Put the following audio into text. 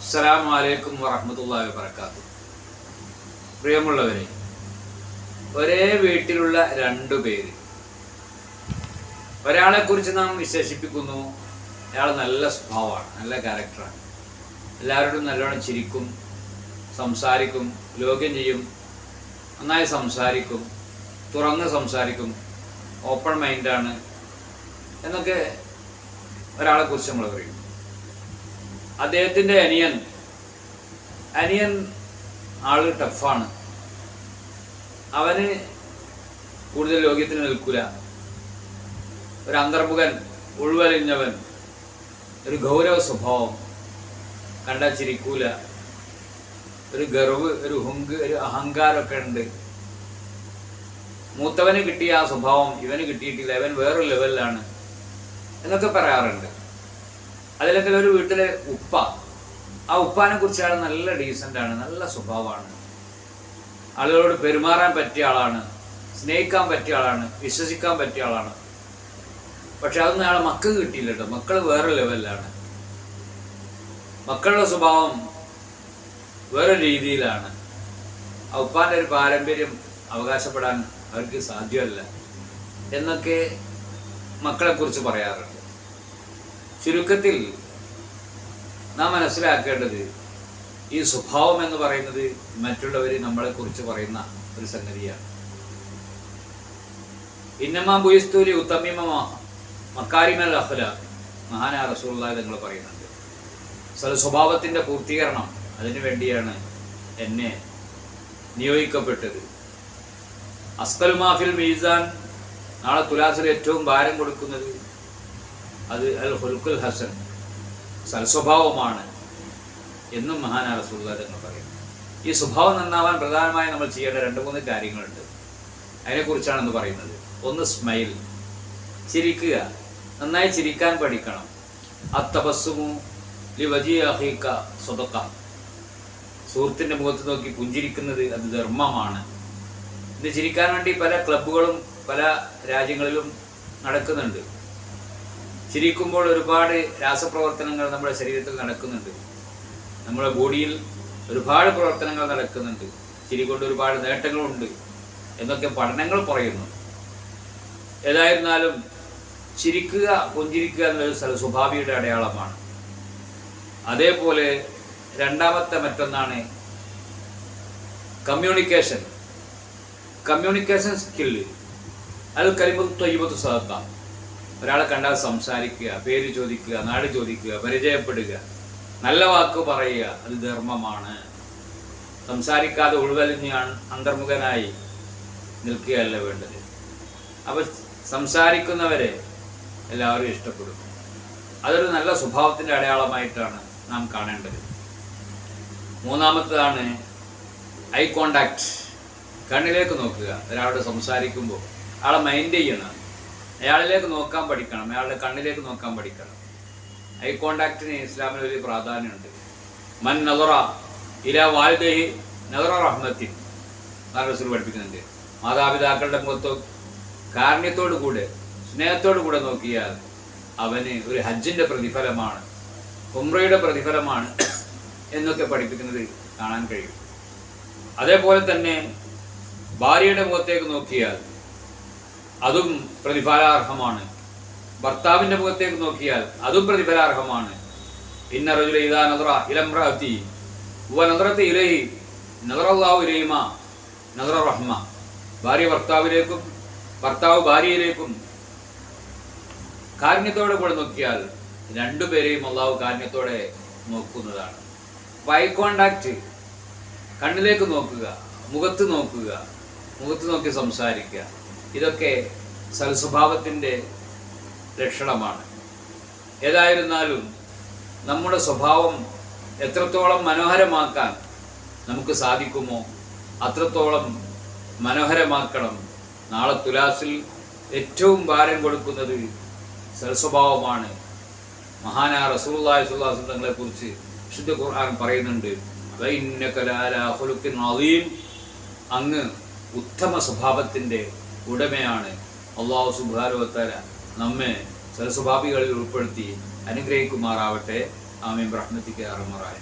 അസ്സലാമു അലൈക്കും വറഹ്മത്തുള്ളാഹി വബറകാതുഹു. പ്രിയമുള്ളവരെ, ഒരേ വീട്ടിലുള്ള രണ്ടു പേര്, ഒരാളെ കുറിച്ച് നാം വിശേഷിപ്പിക്കുന്നു, അയാൾ നല്ല സ്വഭാവമാണ്, നല്ല ക്യാരക്ടറാണ്, എല്ലാവരോടും നല്ലോണം ചിരിക്കും, സംസാരിക്കും, ലോഗ്യം ചെയ്യും, നന്നായി സംസാരിക്കും, തുറന്ന് സംസാരിക്കും, ഓപ്പൺ മൈൻഡാണ് എന്നൊക്കെ ഒരാളെക്കുറിച്ച് നമ്മൾ പറയും. അദ്ദേഹത്തിൻ്റെ അനിയൻ ആള് ടഫാണ്, അവന് കൂടുതൽ യോഗ്യത്തിന് നിൽക്കില്ല, ഒരു അന്തർമുഖൻ, ഉൾവലിഞ്ഞവൻ, ഒരു ഗൗരവ സ്വഭാവം, കണ്ടാൽ ചിരിക്കൂല, ഒരു ഗർവ്, ഒരു അഹങ്കാരമൊക്കെ ഉണ്ട്. മൂത്തവന് കിട്ടിയ ആ സ്വഭാവം ഇവന് കിട്ടിയിട്ടില്ല, ഇവൻ വേറൊരു ലെവലിലാണ് എന്നൊക്കെ പറയാറുണ്ട്. അതിലൊക്കെ ഒരു വീട്ടിലെ ഉപ്പ, ആ ഉപ്പാനെ കുറിച്ച് അയാൾ നല്ല ഡീസൻ്റാണ്, നല്ല സ്വഭാവമാണ്, ആളുകളോട് പെരുമാറാൻ പറ്റിയ ആളാണ്, സ്നേഹിക്കാൻ പറ്റിയ ആളാണ്, വിശ്വസിക്കാൻ പറ്റിയ ആളാണ്. പക്ഷെ അതൊന്നും അയാളെ മക്കൾ കിട്ടിയില്ല കേട്ടോ. മക്കൾ വേറെ ലെവലിലാണ്, മക്കളുടെ സ്വഭാവം വേറെ രീതിയിലാണ്. ആ ഉപ്പാൻ്റെ ഒരു പാരമ്പര്യം അവകാശപ്പെടാൻ അവർക്ക് സാധ്യമല്ല എന്നൊക്കെ മക്കളെക്കുറിച്ച് പറയാറുണ്ട്. ചുരുക്കത്തിൽ നാം മനസ്സിലാക്കേണ്ടത്, ഈ സ്വഭാവം എന്ന് പറയുന്നത് മറ്റുള്ളവർ നമ്മളെക്കുറിച്ച് പറയുന്ന ഒരു സംഗതിയാണ്. ഇന്നമാ ബുയിസ്തുലി ഉത്തമീമ മക്കാരിമൽ അഖ്ലാഖ്, മഹാനായ റസൂലുള്ളാഹി തങ്ങൾ പറയുന്നുണ്ട്, സ്വഭാവത്തിൻ്റെ പൂർത്തീകരണം, അതിനു വേണ്ടിയാണ് എന്നെ നിയോഗിക്കപ്പെട്ടത്. അസ്കലുമാഫിൽ മീസാൻ, നാളെ തുലാസിൽ ഏറ്റവും ഭാരം കൊടുക്കുന്നത് അത് അൽ ഹുൽഖുൽ ഹസൻ, സൽസ്വഭാവമാണ് എന്നും മഹാനായ റസൂലുള്ളാഹി തങ്ങൾ പറയും. ഈ സ്വഭാവം നന്നാവാൻ പ്രധാനമായി നമ്മൾ ചെയ്യേണ്ട 2-3 കാര്യങ്ങളുണ്ട്. അതിനെക്കുറിച്ചാണെന്ന് പറയുന്നത്. ഒന്ന്, സ്മൈൽ, ചിരിക്കുക, നന്നായി ചിരിക്കാൻ പഠിക്കണം. അത്തബസ്സുമു ലിവജി അഖീക സദഖ, സുഹൃത്തിൻ്റെ മുഖത്ത് നോക്കി പുഞ്ചിരിക്കുന്നത് അത് ധർമ്മമാണ്. ഇത് ചിരിക്കാൻ വേണ്ടി പല ക്ലബ്ബുകളും പല രാജ്യങ്ങളിലും നടക്കുന്നുണ്ട്. ചിരിക്കുമ്പോൾ ഒരുപാട് രാസപ്രവർത്തനങ്ങൾ നമ്മുടെ ശരീരത്തിൽ നടക്കുന്നുണ്ട്, നമ്മുടെ ബോഡിയിൽ ഒരുപാട് പ്രവർത്തനങ്ങൾ നടക്കുന്നുണ്ട്. ചിരി കൊണ്ട് ഒരുപാട് നേട്ടങ്ങളുണ്ട് എന്നൊക്കെ പഠനങ്ങൾ പറയുന്നു. ഏതായിരുന്നാലും ചിരിക്കുക, പുഞ്ചിരിക്കുക എന്നുള്ളത് സ്വഭാവിയുടെ അടയാളമാണ്. അതേപോലെ രണ്ടാമത്തെ മറ്റൊന്നാണ് കമ്മ്യൂണിക്കേഷൻ സ്കില്ല്. അത് കലിമത്ത് ത്വയ്യിബത്തു സദഖ. ഒരാളെ കണ്ടാൽ സംസാരിക്കുക, പേര് ചോദിക്കുക, നാട് ചോദിക്കുക, പരിചയപ്പെടുക, നല്ല വാക്ക് പറയുക, അത് ധർമ്മമാണ്. സംസാരിക്കാതെ ഉൾവലിഞ്ഞ് അന്തർമുഖനായി നിൽക്കുകയല്ല വേണ്ടത്. അപ്പോൾ സംസാരിക്കുന്നവരെ എല്ലാവരും ഇഷ്ടപ്പെടും. അതൊരു നല്ല സ്വഭാവത്തിൻ്റെ അടയാളമായിട്ടാണ് നാം കാണേണ്ടത്. മൂന്നാമത്തേതാണ് ഐ കോണ്ടാക്ട്, കണ്ണിലേക്ക് നോക്കുക. ഒരാളോട് സംസാരിക്കുമ്പോൾ ആളെ മൈൻഡ് ചെയ്യണം, അയാളിലേക്ക് നോക്കാൻ പഠിക്കണം, അയാളുടെ കണ്ണിലേക്ക് നോക്കാൻ പഠിക്കണം. ഐ കോണ്ടാക്റ്റിന് ഇസ്ലാമിൽ വലിയ പ്രാധാന്യമുണ്ട്. മൻ നദറ ഇലാ വാലിദൈഹി നദറ റഹ്മത്തിൻ, റസൂൽ പഠിപ്പിക്കുന്നുണ്ട്. മാതാപിതാക്കളുടെ മുഖത്ത് കാരുണ്യത്തോടു കൂടെ, സ്നേഹത്തോടു കൂടെ നോക്കിയാൽ അവന് ഒരു ഹജ്ജിൻ്റെ പ്രതിഫലമാണ്, ഉംറയുടെ പ്രതിഫലമാണ് എന്നൊക്കെ പഠിപ്പിക്കുന്നത് കാണാൻ കഴിയും. അതേപോലെ തന്നെ ഭാര്യയുടെ മുഖത്തേക്ക് നോക്കിയാൽ അതും പ്രതിഫലാർഹമാണ്, ഭർത്താവിൻ്റെ മുഖത്തേക്ക് നോക്കിയാൽ അതും പ്രതിഫലാർഹമാണ്. ഇന്ന റജുല ഇദാ നദറ ഇലാ ഇംറഅതി വ നദറത ഇലൈഹി നദറല്ലാഹു ഇലൈഹിമാ നദറ റഹ്മ. ഭാര്യ ഭർത്താവിലേക്കും ഭർത്താവ് ഭാര്യയിലേക്കും കാരുണ്യത്തോടെ കൂടെ നോക്കിയാൽ രണ്ടുപേരെയും അള്ളാഹു കാരുണ്യത്തോടെ നോക്കുന്നതാണ്. ഐ കോണ്ടാക്ട്, കണ്ണിലേക്ക് നോക്കുക, മുഖത്ത് നോക്കുക, മുഖത്ത് നോക്കി സംസാരിക്കുക, ഇതൊക്കെ സൽസ്വഭാവത്തിൻ്റെ ലക്ഷണമാണ്. ഏതായിരുന്നാലും നമ്മുടെ സ്വഭാവം എത്രത്തോളം മനോഹരമാക്കാൻ നമുക്ക് സാധിക്കുമോ അത്രത്തോളം മനോഹരമാക്കണം. നാളെ തുലാസിൽ ഏറ്റവും ഭാരം കൊടുക്കുന്നത് സൽസ്വഭാവമാണ്. മഹാനായ റസൂലുള്ളാഹി സ്വല്ലല്ലാഹു അലൈഹി വസല്ലം തങ്ങളെക്കുറിച്ച് വിശുദ്ധ ഖുർആൻ പറയുന്നുണ്ട്, വഇന്നക ലഅലാ ഖുലുഖിൻ അദീം, അങ്ങ് ഉത്തമ സ്വഭാവത്തിൻ്റെ ഉടമയാണ്. അല്ലാഹു സുബ്ഹാനഹു വ തആല നമ്മെ സൽസ്വഭാവികളിൽ ഉൾപ്പെടുത്തി അനുഗ്രഹിക്കുമാറാവട്ടെ. ആമീൻ. റഹ്മത്തിക അർഹമറായ